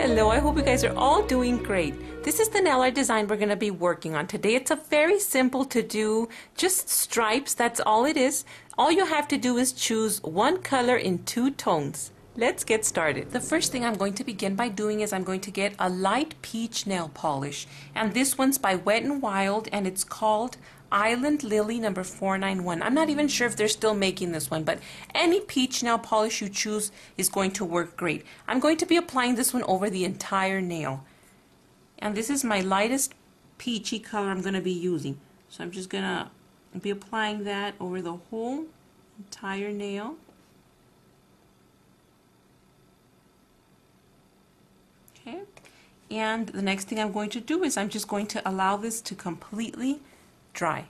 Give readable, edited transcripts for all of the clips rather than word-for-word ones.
Hello, I hope you guys are all doing great. This is the nail art design we're going to be working on today. It's a very simple to do, just stripes, that's all it is. All you have to do is choose one color in two tones. Let's get started. The first thing I'm going to begin by doing is I'm going to get a light peach nail polish. And this one's by Wet n Wild and it's called Island Lily number 491. I'm not even sure if they're still making this one, but any peach nail polish you choose is going to work great. I'm going to be applying this one over the entire nail. And this is my lightest peachy color I'm going to be using. So I'm just going to be applying that over the whole entire nail. Okay. And the next thing I'm going to do is I'm just going to allow this to completely dry.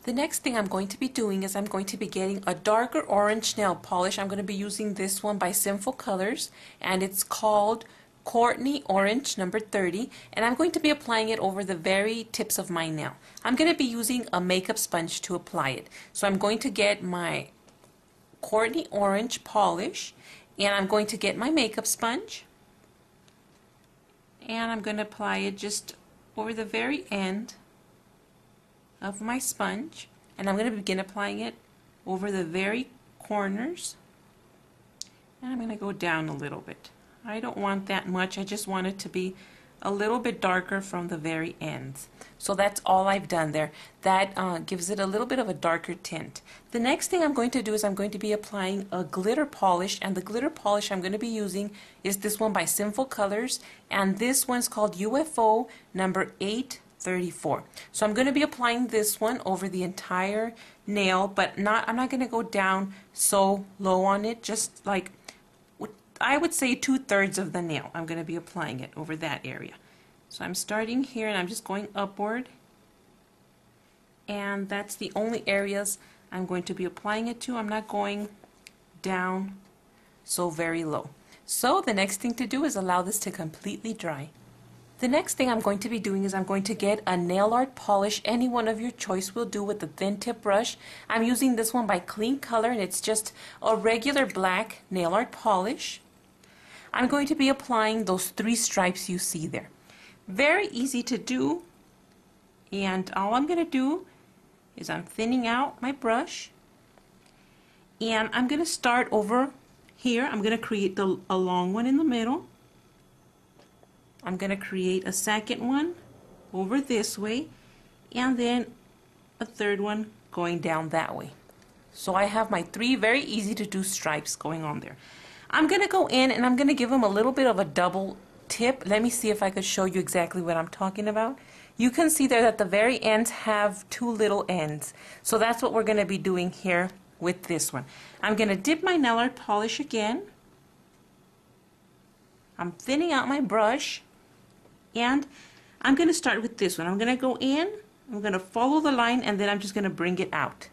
The next thing I'm going to be doing is I'm going to be getting a darker orange nail polish. I'm going to be using this one by Sinful Colors and it's called Courtney Orange number 30, and I'm going to be applying it over the very tips of my nail. I'm going to be using a makeup sponge to apply it. So I'm going to get my Courtney Orange polish and I'm going to get my makeup sponge and I'm going to apply it just over the very end of my sponge, and I'm going to begin applying it over the very corners, and I'm going to go down a little bit. I don't want that much, I just want it to be a little bit darker from the very ends. So that's all I've done there. That gives it a little bit of a darker tint. The next thing I'm going to do is I'm going to be applying a glitter polish, and the glitter polish I'm going to be using is this one by Sinful Colors, and this one's called UFO number 834. So I'm going to be applying this one over the entire nail, but I'm not going to go down so low on it, just like I would say 2/3 of the nail. I'm going to be applying it over that area. So I'm starting here and I'm just going upward, and that's the only areas I'm going to be applying it to. I'm not going down so very low. So the next thing to do is allow this to completely dry. The next thing I'm going to be doing is I'm going to get a nail art polish. Any one of your choice will do with the thin tip brush. I'm using this one by Clean Color and it's just a regular black nail art polish. I'm going to be applying those 3 stripes you see there. Very easy to do, and all I'm going to do is I'm thinning out my brush and I'm going to start over here. I'm going to create a long one in the middle. I'm going to create a second one over this way and then a third one going down that way. So I have my 3 very easy to do stripes going on there. I'm going to go in and I'm going to give them a little bit of a double tip. Let me see if I could show you exactly what I'm talking about. You can see there that the very ends have 2 little ends. So that's what we're going to be doing here with this one. I'm going to dip my nail art polish again. I'm thinning out my brush. And I'm going to start with this one. I'm going to go in, I'm going to follow the line, and then I'm just going to bring it out.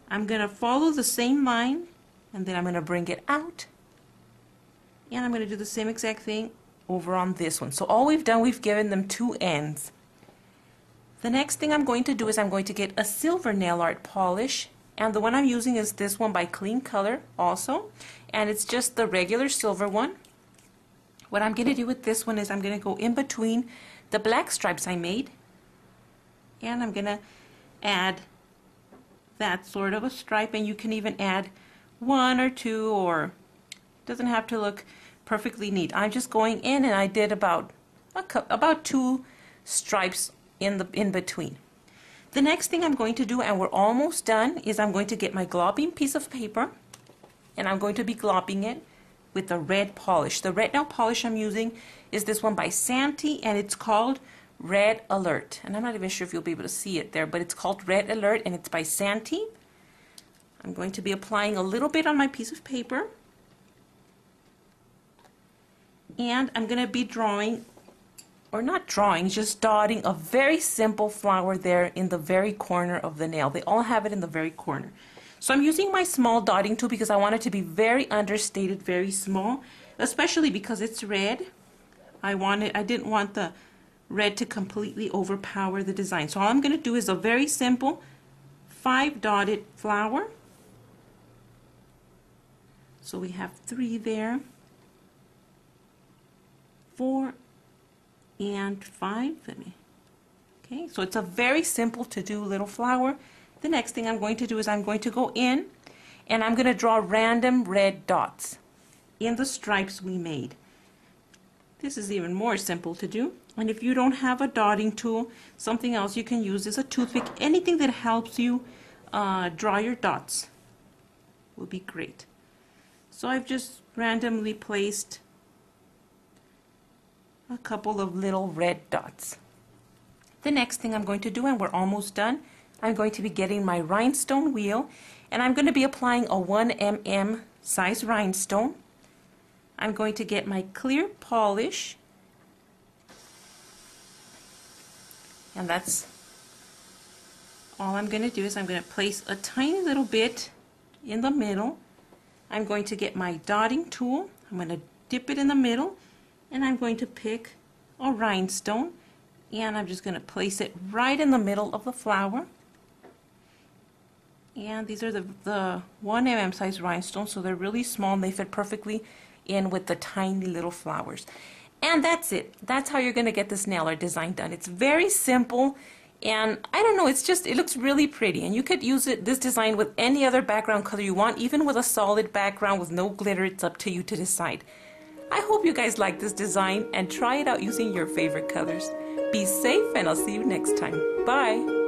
I'm going to follow the same line, and then I'm going to bring it out. And I'm going to do the same exact thing over on this one. So all we've done, we've given them 2 ends. The next thing I'm going to do is I'm going to get a silver nail art polish. And the one I'm using is this one by Clean Color also. And it's just the regular silver one. What I'm going to do with this one is I'm going to go in between the black stripes I made, and I'm going to add that sort of a stripe, and you can even add 1 or 2, or it doesn't have to look perfectly neat. I'm just going in and I did about 2 stripes in between. The next thing I'm going to do, and we're almost done, is I'm going to get my globbing piece of paper and I'm going to be globbing it with the red polish. The red nail polish I'm using is this one by Santee, and it's called Red Alert. And I'm not even sure if you'll be able to see it there, but it's called Red Alert and it's by Santee. I'm going to be applying a little bit on my piece of paper. And I'm going to be drawing, or not drawing, just dotting a very simple flower there in the very corner of the nail. They all have it in the very corner. So I'm using my small dotting tool because I want it to be very understated, very small, especially because it's red. I didn't want the red to completely overpower the design. So all I'm going to do is a very simple 5 dotted flower. So we have 3 there. 4 and 5. Okay, so it's a very simple to do little flower. The next thing I'm going to do is I'm going to go in and I'm going to draw random red dots in the stripes we made. This is even more simple to do. And if you don't have a dotting tool, something else you can use is a toothpick. Anything that helps you draw your dots will be great. So I've just randomly placed a couple of little red dots. The next thing I'm going to do, and we're almost done, I'm going to be getting my rhinestone wheel, and I'm going to be applying a 1 mm size rhinestone. I'm going to get my clear polish, and that's all I'm going to do. Is I'm going to place a tiny little bit in the middle. I'm going to get my dotting tool. I'm going to dip it in the middle, and I'm going to pick a rhinestone, and I'm just going to place it right in the middle of the flower. And these are the 1 mm size rhinestones, so they're really small and they fit perfectly in with the tiny little flowers. And that's it. That's how you're going to get this nail art design done. It's very simple, and I don't know, it looks really pretty, and you could use this design with any other background color you want, even with a solid background with no glitter. It's up to you to decide. I hope you guys like this design and try it out using your favorite colors. Be safe, and I'll see you next time. Bye!